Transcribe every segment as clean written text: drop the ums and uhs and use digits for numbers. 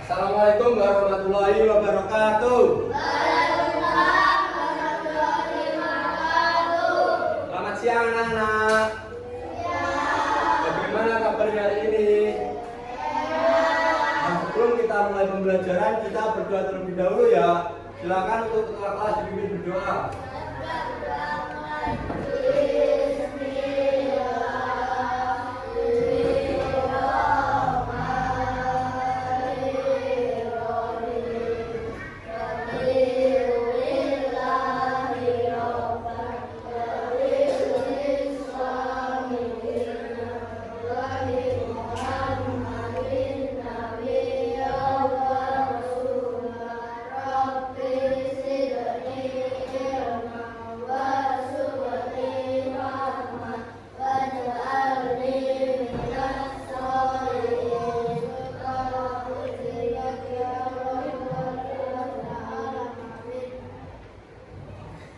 Assalamualaikum warahmatullahi wabarakatuh. Waalaikumsalam warahmatullahi wabarakatuh. Selamat siang anak-anak. Bagaimana kabarnya hari ini? Nah, sebelum kita mulai pembelajaran, kita berdoa terlebih dahulu ya. Silakan untuk ketua kelas dipimpin berdoa.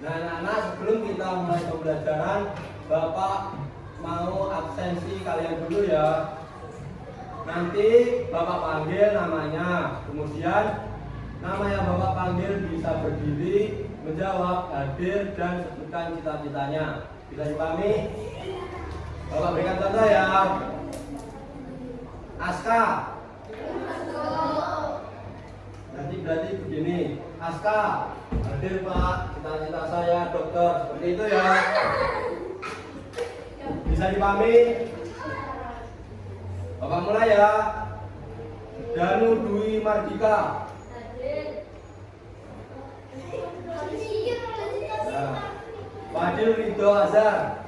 Nah anak-anak, sebelum kita mulai pembelajaran, Bapak mau absensi kalian dulu ya. Nanti Bapak panggil namanya, kemudian nama yang Bapak panggil bisa berdiri, menjawab, hadir, dan sebutkan cita-citanya. Bisa dipahami? Bapak berikan contoh ya. Aska. Nanti berarti begini, Aska, hadir Pak, cita-cita saya dokter, seperti itu ya. Bisa dipahami? Bapak mulai ya. Danu Dwi Mardika. Nah, Fadil Ridho Azhar.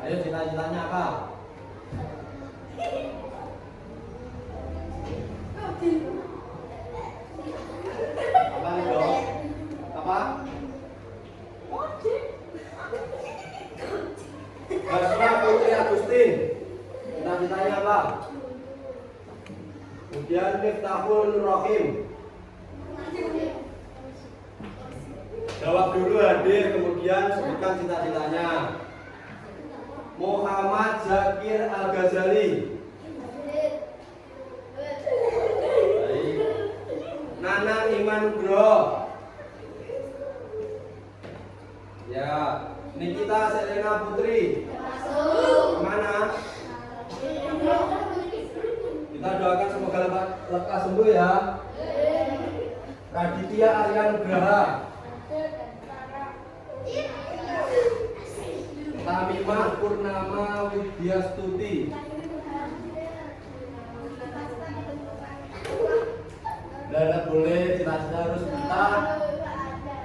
Ayo cita-citanya apa? Apa nih dok? Apa? Basma Putri Agustin. Cita-citanya apa? Kemudian Miftahul Nur Rahim. Jawab dulu hadir, kemudian sebutkan cita-citanya. Muhammad Zakir Al-Ghazali. Nanang Iman Nugroho. Ya, Nikita Selena Putri. Kemana? Kita doakan semoga lekas sembuh ya. Raditya Arya Nugraha. Tamimah Purnama Widyastuti. Tidak boleh cita-cita harus kita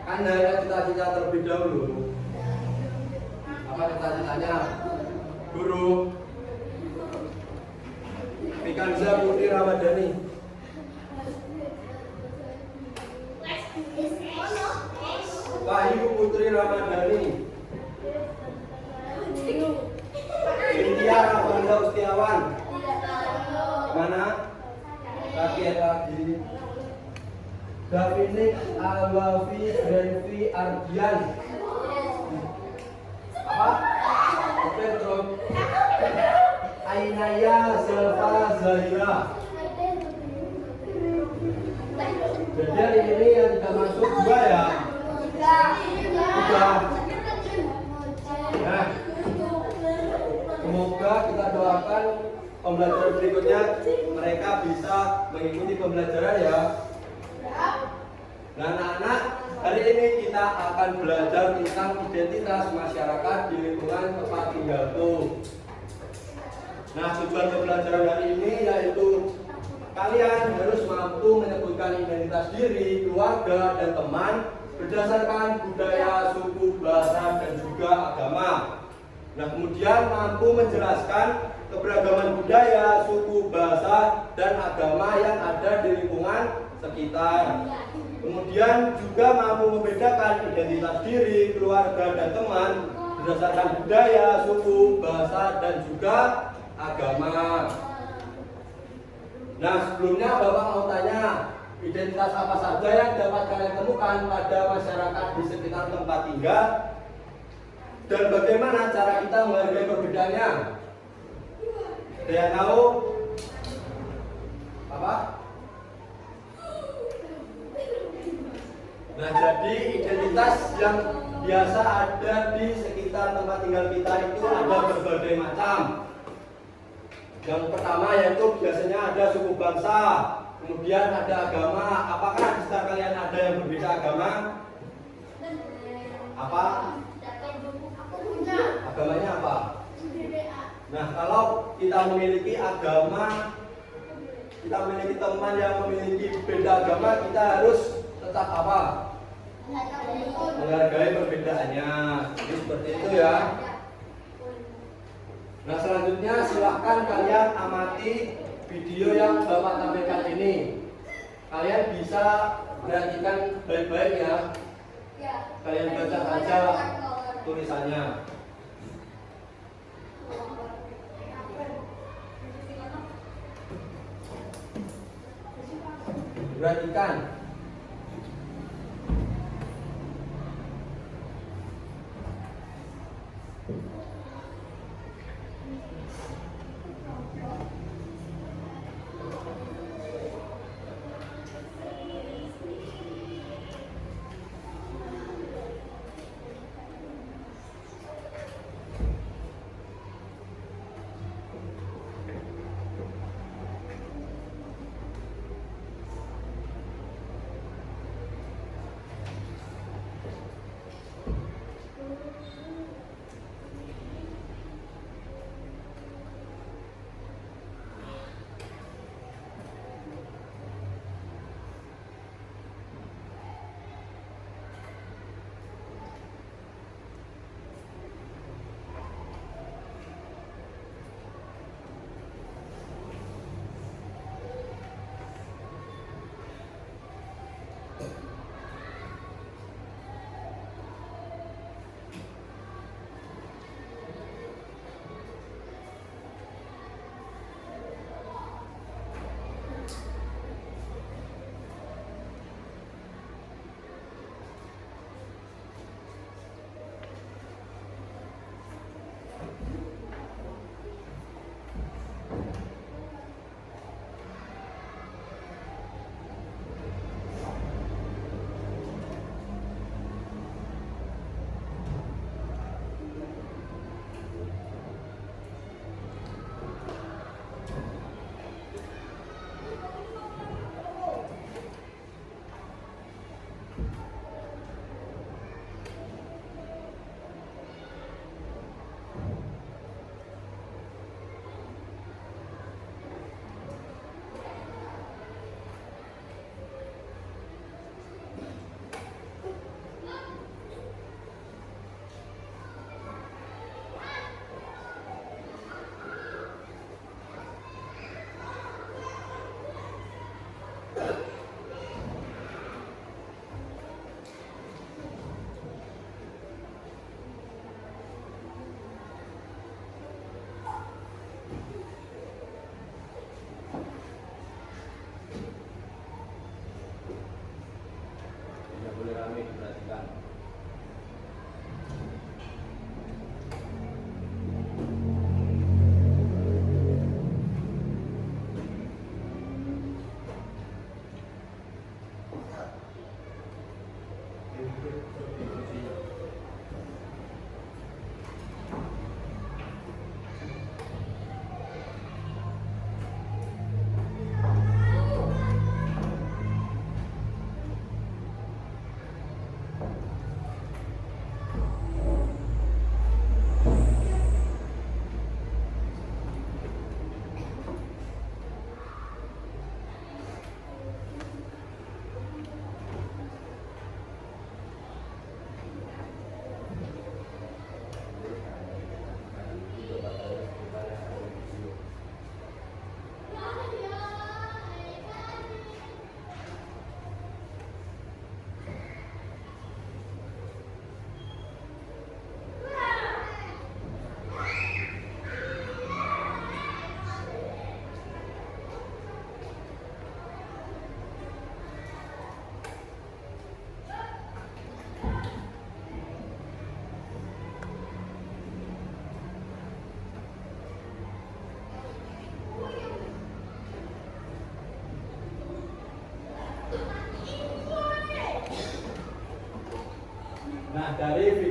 kan dari cita-cita terlebih dahulu. Apa cita-citanya? Guru Fikanza Putri Ramadhani. Wahyu Putri Ramadhani. Cynthia Ramadhani Ustiawan. Mana? Kakek lagi. Davinik Alwafi Renvi Ardian. Apa? Oke terus. Ainaya Selva Zahira. Jadi hari ini yang tidak masuk dua ya? Tiga. Nah, semoga kita doakan pembelajaran berikutnya mereka bisa mengikuti pembelajaran ya. Nah anak-anak, hari ini kita akan belajar tentang identitas masyarakat di lingkungan tempat tinggalku. Nah tujuan pembelajaran hari ini yaitu kalian harus mampu menyebutkan identitas diri, keluarga, dan teman berdasarkan budaya, suku, bahasa, dan juga agama. Nah kemudian mampu menjelaskan keberagaman budaya, suku, bahasa, dan agama yang ada di lingkungan sekitar. Kemudian juga mampu membedakan identitas diri, keluarga, dan teman berdasarkan budaya, suku, bahasa, dan juga agama. Nah sebelumnya Bapak mau tanya, identitas apa saja yang dapat kalian temukan pada masyarakat di sekitar tempat tinggal, dan bagaimana cara kita menghargai perbedaannya? Ada yang tahu? Apa? Nah, jadi identitas yang biasa ada di sekitar tempat tinggal kita itu ada berbagai macam. Yang pertama yaitu biasanya ada suku bangsa, kemudian ada agama. Apakah di sekitar kalian ada yang berbeda agama? Apa? Agamanya apa? Nah, kalau kita memiliki agama, kita memiliki teman yang memiliki beda agama, kita harus tetap apa? Menghargai perbedaannya. Jadi seperti itu ya. Nah, selanjutnya silahkan kalian amati video yang Bapak tampilkan ini. Kalian bisa perhatikan baik-baik ya. Kalian baca saja tulisannya. Perhatikan.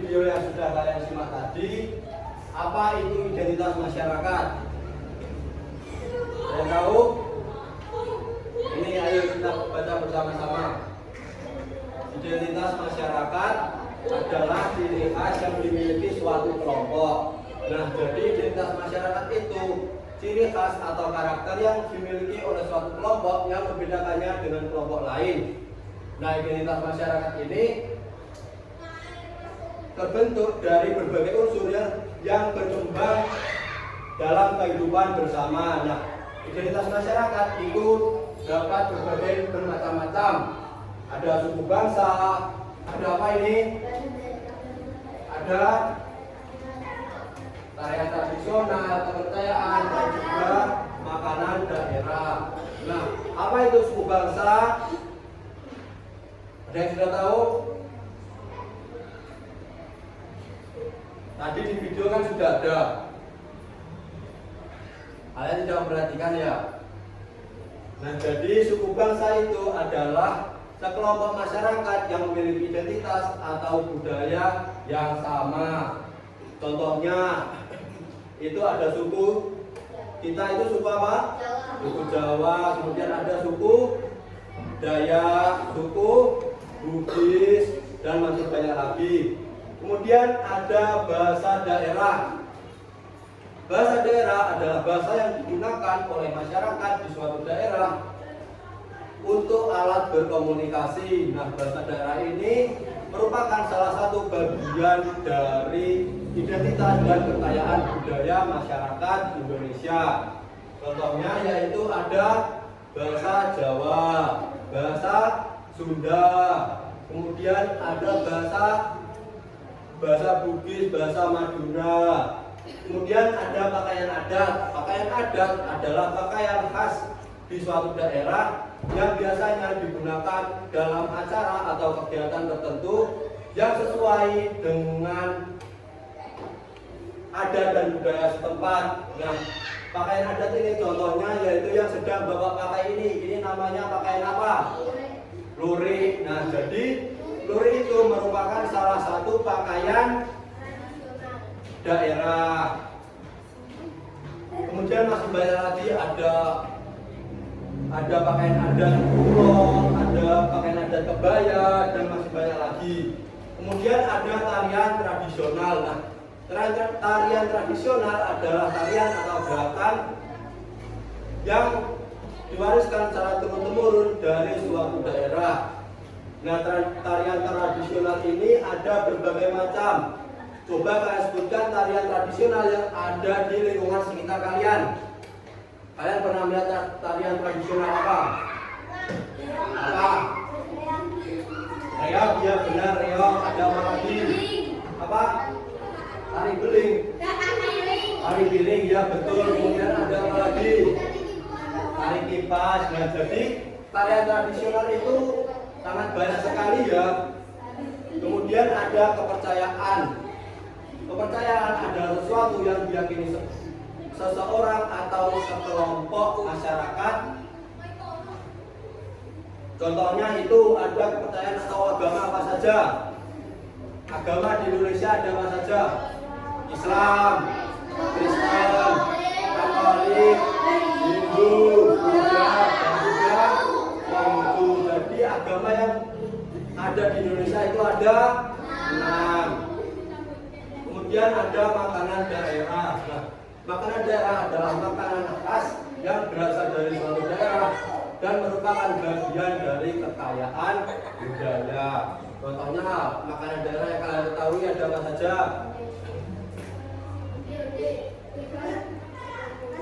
video yang sudah kalian simak tadi, apa itu identitas masyarakat? Kalian tahu? Ini ayo kita baca bersama-sama. Identitas masyarakat adalah ciri khas yang dimiliki suatu kelompok. Nah, jadi identitas masyarakat itu ciri khas atau karakter yang dimiliki oleh suatu kelompok yang membedakannya dengan kelompok lain. Nah, identitas masyarakat ini terbentuk dari berbagai unsur yang berkembang dalam kehidupan bersama. Nah, identitas masyarakat itu dapat bermacam-macam. Ada suku bangsa, ada apa ini? Ada tarian tradisional, kepercayaan, dan juga makanan daerah. Nah, apa itu suku bangsa? Ada yang sudah tahu? Tadi di video kan sudah ada. Kalian tidak perhatikan ya? Nah, jadi suku bangsa itu adalah sekelompok masyarakat yang memiliki identitas atau budaya yang sama. Contohnya, itu ada suku, kita itu suku apa? Suku Jawa, kemudian ada suku Dayak, suku Bugis, dan masih banyak lagi. Kemudian ada bahasa daerah. Bahasa daerah adalah bahasa yang digunakan oleh masyarakat di suatu daerah untuk alat berkomunikasi. Nah, bahasa daerah ini merupakan salah satu bagian dari identitas dan kekayaan budaya masyarakat Indonesia. Contohnya yaitu ada bahasa Jawa, bahasa Sunda, kemudian ada bahasa Bugis, bahasa Madura. Kemudian ada pakaian adat. Pakaian adat adalah pakaian khas di suatu daerah yang biasanya digunakan dalam acara atau kegiatan tertentu yang sesuai dengan adat dan budaya setempat. Nah, pakaian adat ini contohnya yaitu yang sedang Bapak pakai ini. Ini namanya pakaian apa? Lurik. Nah, jadi lurik itu merupakan salah satu pakaian daerah. Kemudian masih banyak lagi, ada pakaian adat Kulon, ada pakaian adat Kebaya, dan masih banyak lagi. Kemudian ada tarian tradisional. Nah, tarian tradisional adalah tarian atau gerakan yang diwariskan secara turun-temurun dari suatu daerah. Nah, tarian tradisional ini ada berbagai macam. Coba kalian sebutkan tarian tradisional yang ada di lingkungan sekitar kalian. Kalian pernah melihat tarian tradisional apa? Apa? Reog, ya benar, reog. Ada apa lagi? Apa? Tari beling. Tari piring, ya betul. Kemudian ada apa lagi? Tari kipas. Nah, jadi tarian tradisional itu sangat banyak sekali ya. Kemudian ada kepercayaan. Kepercayaan adalah sesuatu yang diyakini seseorang atau sekelompok masyarakat. Contohnya itu ada kepercayaan atau agama apa saja. Agama di Indonesia ada apa saja? Islam, Kristen, Katolik, Hindu, Buddha, dan juga Konghucu. Jadi agama yang ada di Indonesia itu ada 6. Kemudian ada makanan daerah. Nah, makanan daerah adalah makanan khas yang berasal dari suatu daerah dan merupakan bagian dari kekayaan budaya. Contohnya makanan daerah yang kalian ketahui ada apa saja?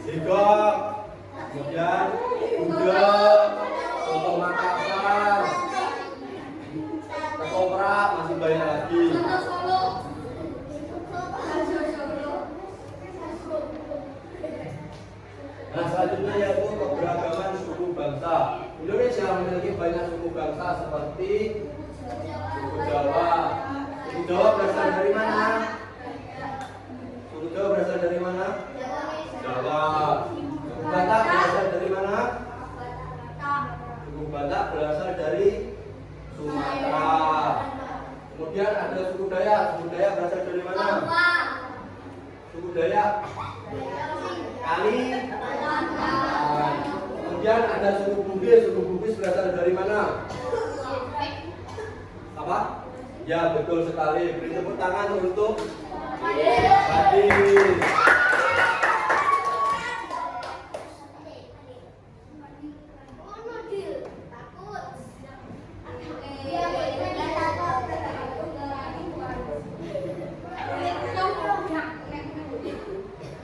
Sigok, kemudian udang, soto Makassar, ketoprak, masih banyak lagi. Nah, selanjutnya yaitu keberagaman suku bangsa. Indonesia memiliki banyak suku bangsa seperti suku Jawa. Suku Jawa berasal dari mana? Suku Jawa berasal dari mana? Jawa. Suku Batak berasal dari mana? Suku Batak berasal dari Sumatera. Kemudian ada suku Dayak. Suku Dayak budaya? Kali. Kemudian ada suku Bugis berasal dari mana? Apa? Ya, betul sekali. Beri tepuk tangan untuk Adil.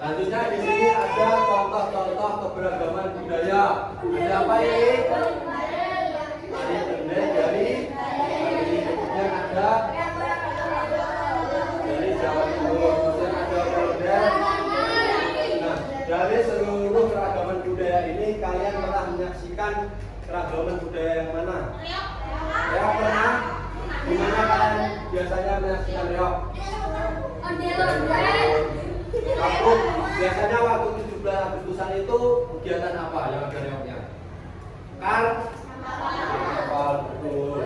Selanjutnya di sini ada contoh-contoh keberagaman budaya. Ada apa ini? Tari pendek dari kemudian ada dari Jawa Timur, kemudian ada pendek. Nah, dari seluruh keragaman budaya ini kalian pernah menyaksikan keragaman budaya yang mana? Ya pernah? Di mana kalian biasanya menyaksikan reok? Biasanya waktu 17 Agustusan itu kegiatan apa yang ada reoknya? Karnaval, betul.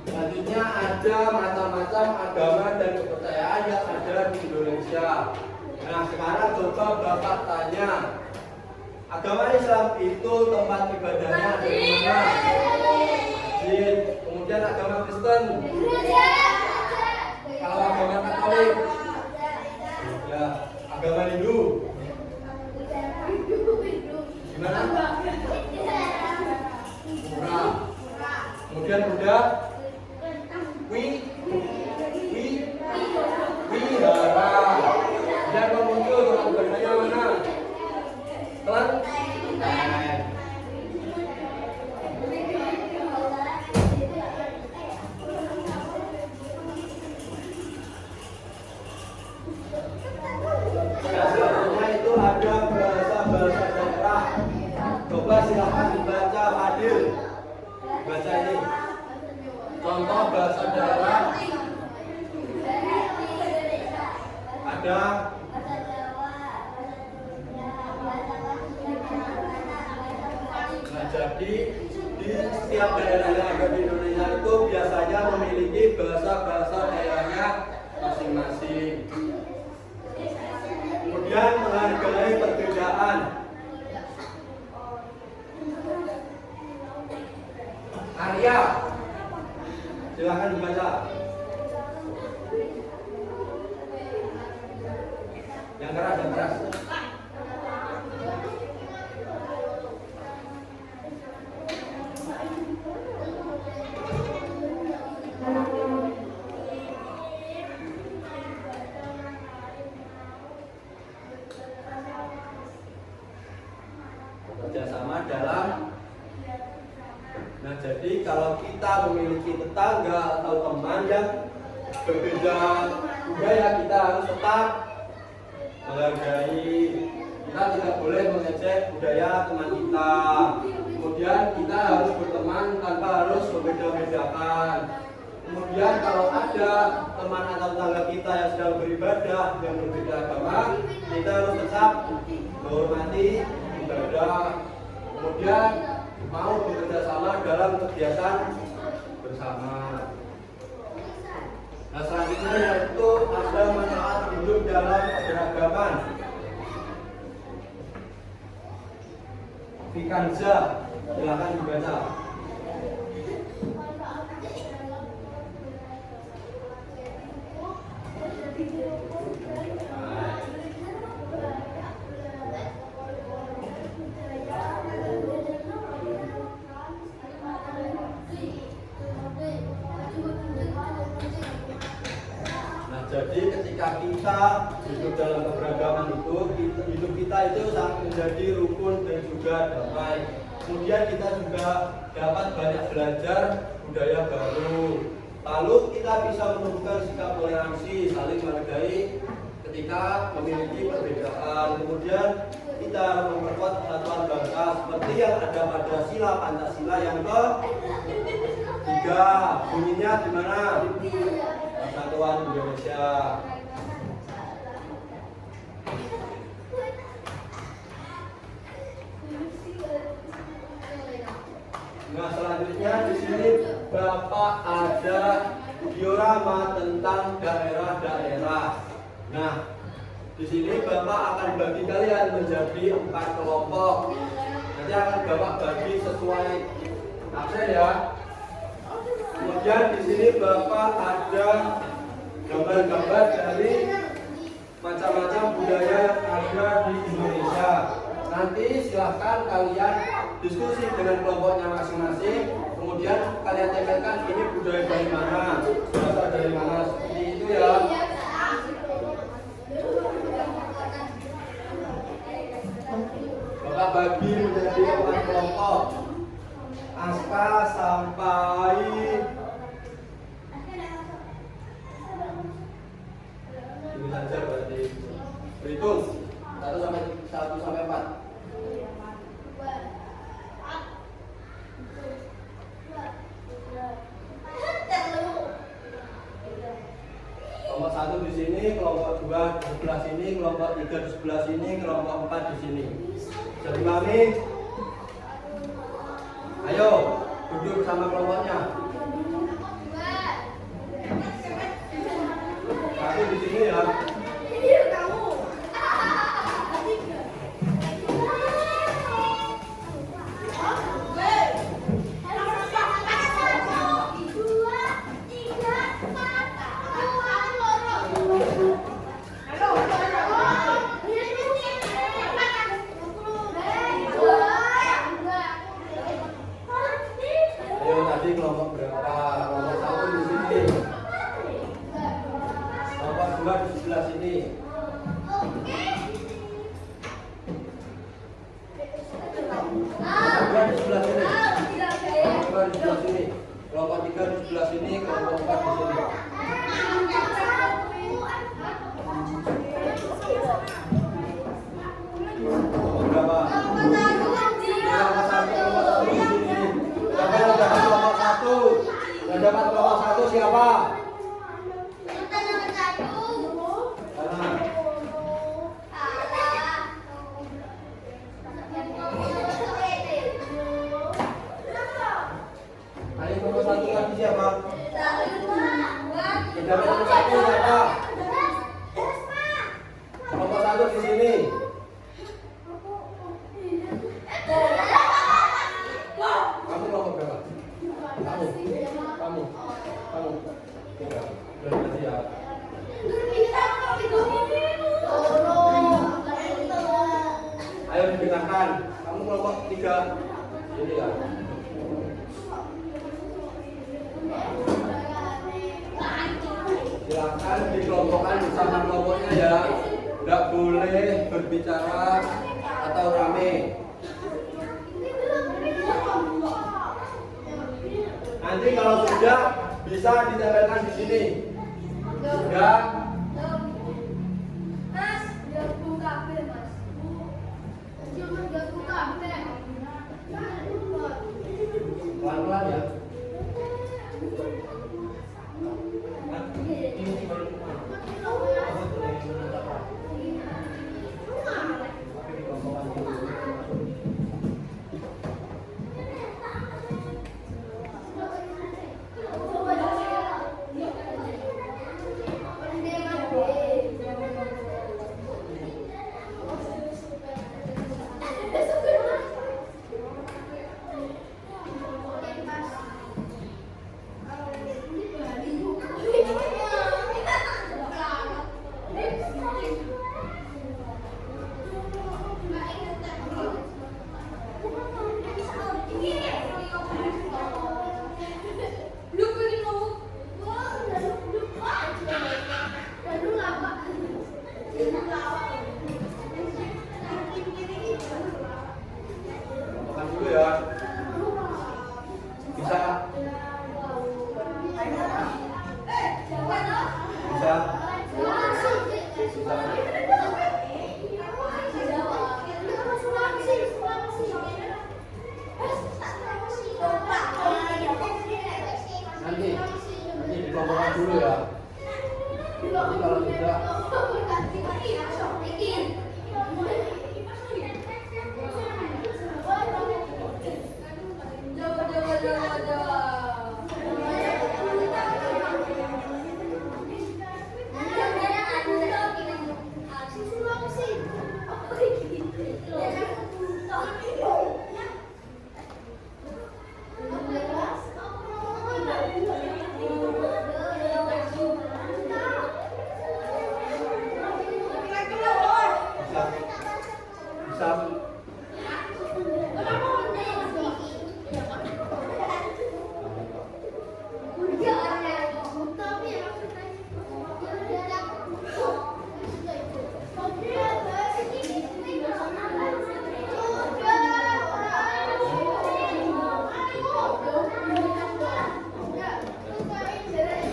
Selanjutnya ada macam-macam agama dan kepercayaan yang ada di Indonesia. Nah, sekarang coba Bapak tanya, agama Islam itu tempat ibadahnya dari mana? Masjid. Kemudian agama Kristen. Kalau agama Katolik, ya agama Hindu. Gimana? Murah. Kemudian Buddha. Wihara. Dan muncul tempat ibadahnya mana? Kelenteng. Selanjutnya itu ada bahasa-bahasa daerah. Coba silahkan dibaca, Fadil. Baca ini. Contoh bahasa daerah. Ada jadi di setiap daerah yang ada di Indonesia itu biasanya memiliki bahasa-bahasa daerahnya masing-masing. Kemudian menghargai perbedaan. Arya, silakan dibaca. Yang keras, yang keras. Kerjasama dalam. Nah, jadi kalau kita memiliki tetangga atau teman yang berbeda budaya, kita harus tetap menghargai. Kita tidak boleh mengejek budaya teman kita. Kemudian kita harus berteman tanpa harus membeda-bedakan. Kemudian kalau ada teman atau tetangga kita yang sedang beribadah yang berbeda agama, kita harus tetap menghormati ibadah. Kemudian mau bekerja sama dalam kegiatan bersama. Nah, selanjutnya yaitu ada manfaat hidup dalam keberagaman. Fikanza, silakan dibaca. Jadi ketika kita hidup dalam keberagaman itu, hidup kita itu sangat menjadi rukun dan juga damai. Kemudian kita juga dapat banyak belajar budaya baru. Lalu kita bisa menumbuhkan sikap toleransi, saling menghargai ketika memiliki perbedaan. Kemudian kita memperkuat persatuan bangsa seperti yang ada pada sila Pancasila yang ke-3. Bunyinya di mana? Persatuan Indonesia. Nah, selanjutnya di sini Bapak ada diorama tentang daerah-daerah. Nah, di sini Bapak akan bagi kalian menjadi 4 kelompok. Nanti akan Bapak bagi sesuai absen ya. Kemudian di sini Bapak ada gambar-gambar dari macam-macam budaya yang ada di Indonesia. Nanti silahkan kalian diskusi dengan kelompoknya masing-masing. Kemudian kalian tempelkan ini budaya dari mana, berasal dari mana, seperti itu ya. Bapak bagi menjadi 4 kelompok. Aska sampai ini saja berarti. Berhitung 1 sampai 4. Kelompok 1 di sini, kelompok 2 di sebelah sini, kelompok 3 di sebelah sini, kelompok 4 di sini. Jadi kami, ayo duduk sama kelompoknya. 1 di sini ya. Ayo tadi kelompok berapa? Kelompok 1 di sini. Kelompok 2 di sebelah sini. Kelompok 2 di sebelah sini. Kelompok 2 di sebelah sini. Kelompok 3 di sebelah sini, kelompok 4 di sini. Kelompok berapa? Kelompok 1 di sini. Siapa yang dapat kelompok 1? Yang dapat kelompok 1 siapa? Sana. Ayo kelompok 1 lagi siapa? Yang dapat kelompok 1 siapa? Kelompok 1 di sini. Kamu kelompok berapa? Kamu. Tiga. Berarti ya. Ayo didengarkan. Kamu kelompok 3. Ini ya. Silakan dikelompokkan bersama kelompoknya ya. Tidak boleh berbicara atau rame. Nanti kalau sudah bisa ditempelkan di sini. Sudah. Mas, gabung kabel, Mas. Cuma gabung kabel. Pelan-pelan ya.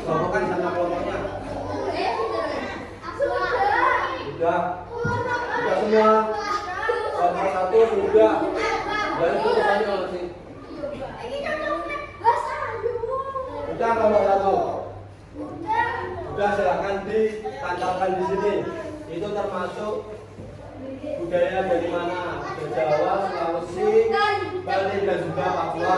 Kelompokkan sama kelompoknya. Sudah semua. Kelompok satu sudah. Dari itu tanya masih. Sudah kelompok satu. Sudah silakan ditantangkan di sini. Itu termasuk budaya dari mana? Dari Jawa, Sulawesi, Bali dan juga Papua.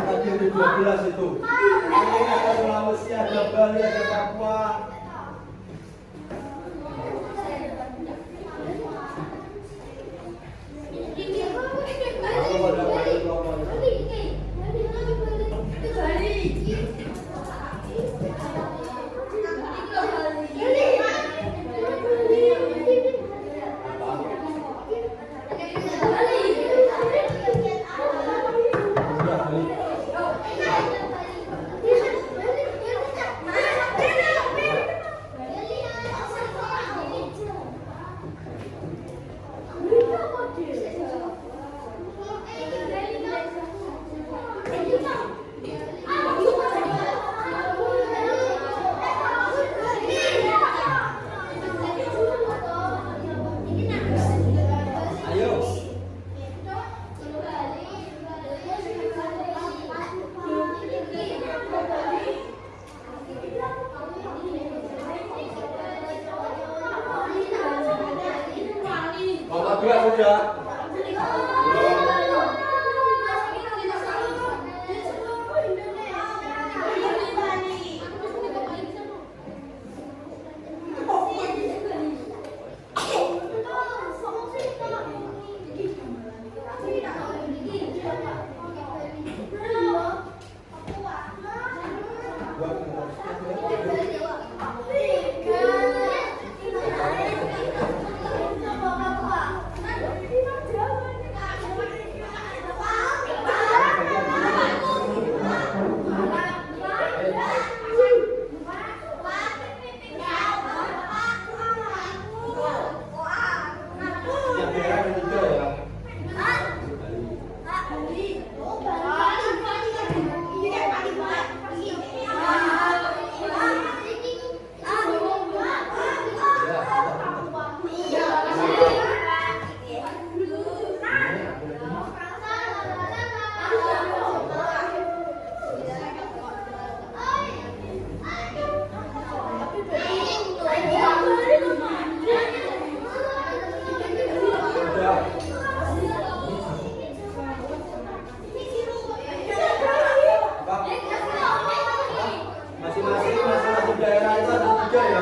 Tadi 12 itu. Ini ada Sulawesi, ada Bali, ada Papua. Aku pada balik kelompoknya. Sudah balik. Ayo. Kelompok dua sudah. Yang merah dan hijau ya. Masing-masing daerah itu ada 3 ya.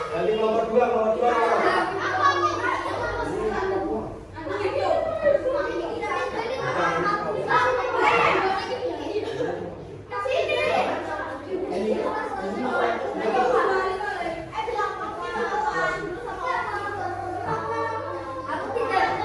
Nanti nomor 2. Aku tidak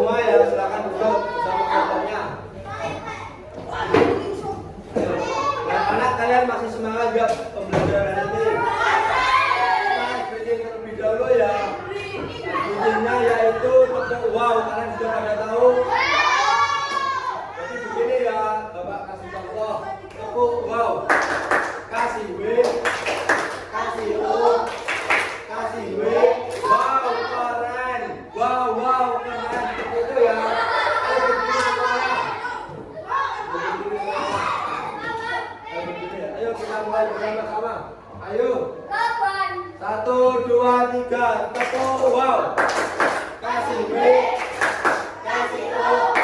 semua ya, silakan duduk bersama kelompoknya. Anak-anak kalian masih semangat gak pembelajaran hari ini? Nah, briefing terlebih dahulu ya. Briefingnya yaitu tepuk wow, kalian sudah pada tahu? Jadi begini ya, Bapak kasih contoh. Tepuk wow, kasih W, kasih O, kasih W. Wow, keren. Wow, keren. Seperti itu ya. Ayo berdiri semuanya. Berdiri semuanya. Ayo berdiri. Ayo kita mulai bersama-sama. Ayo. 1, 2, 3. Tepuk wow. Kasih W, kasih O,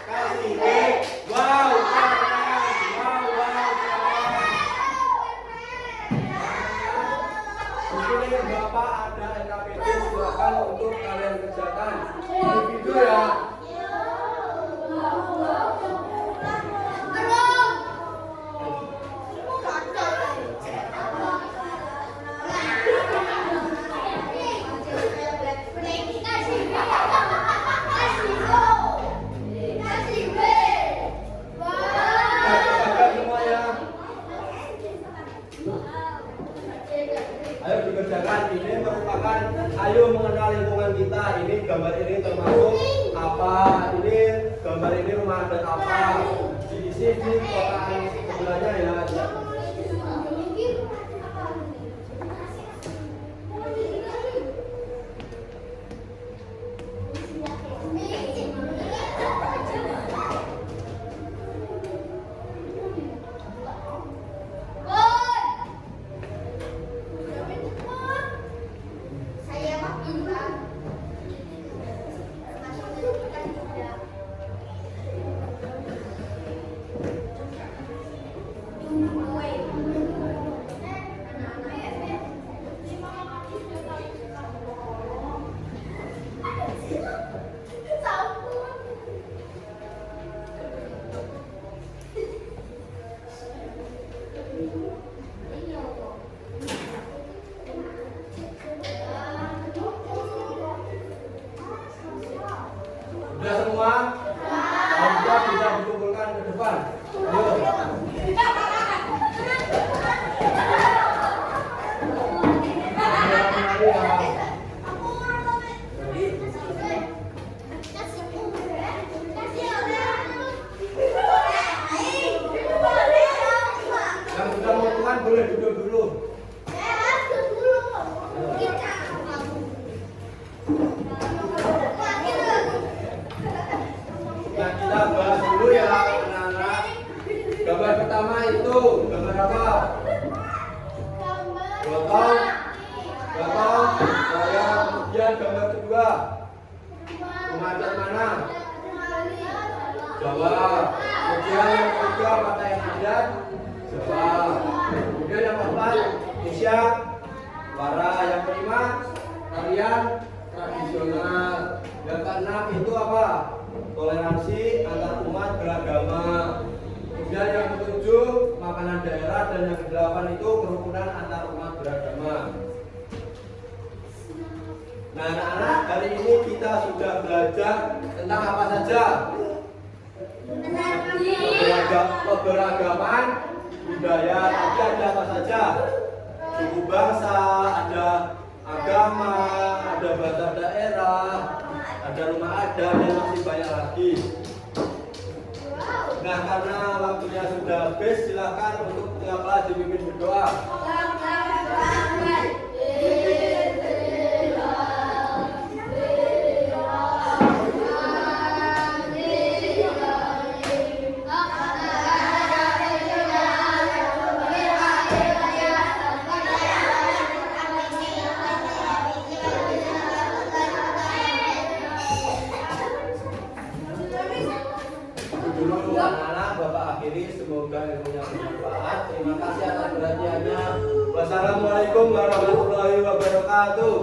kasih W. Wow, keren. Wow, keren. Di sini Bapak ada NKPD, silakan untuk kalian kerjakan. Individu ya. Kerjakan semua ya. Ayo dikerjakan. Ini merupakan ayo mengenal lingkungan kita. Ini gambar ini termasuk apa? Ini gambar ini rumah adat apa? Diisi di kotaan sebelahnya ya. Sudah semua? Kalau sudah bisa dikumpulkan ke depan. Ayo. Yang sudah mau keluar boleh duduk dulu. Nah, kita bahas dulu ya anak-anak. Gambar pertama itu gambar apa? Gotong, saya. Kemudian gambar kedua, rumah adat mana? Jawa. Kemudian yang ketiga pakaian adat Jawa. Kemudian yang keempat Indonesia Para. Yang kelima tarian tradisional. Yang keenam itu apa? Toleransi antar umat beragama. Kemudian yang ketujuh makanan daerah, dan yang kedelapan itu kerukunan antar umat beragama. Nah anak-anak, hari ini kita sudah belajar tentang apa saja? Keberagaman budaya. Tadi ada apa saja? Suku bangsa, ada agama, ada bahasa daerah, ada rumah adat, dan masih banyak lagi. Nah karena waktunya sudah habis, silakan untuk tiap kelas dipimpin berdoa. Dulu anak-anak, Bapak akhiri, semoga ilmunya bermanfaat. Terima kasih atas perhatiannya. Wassalamualaikum warahmatullahi wabarakatuh.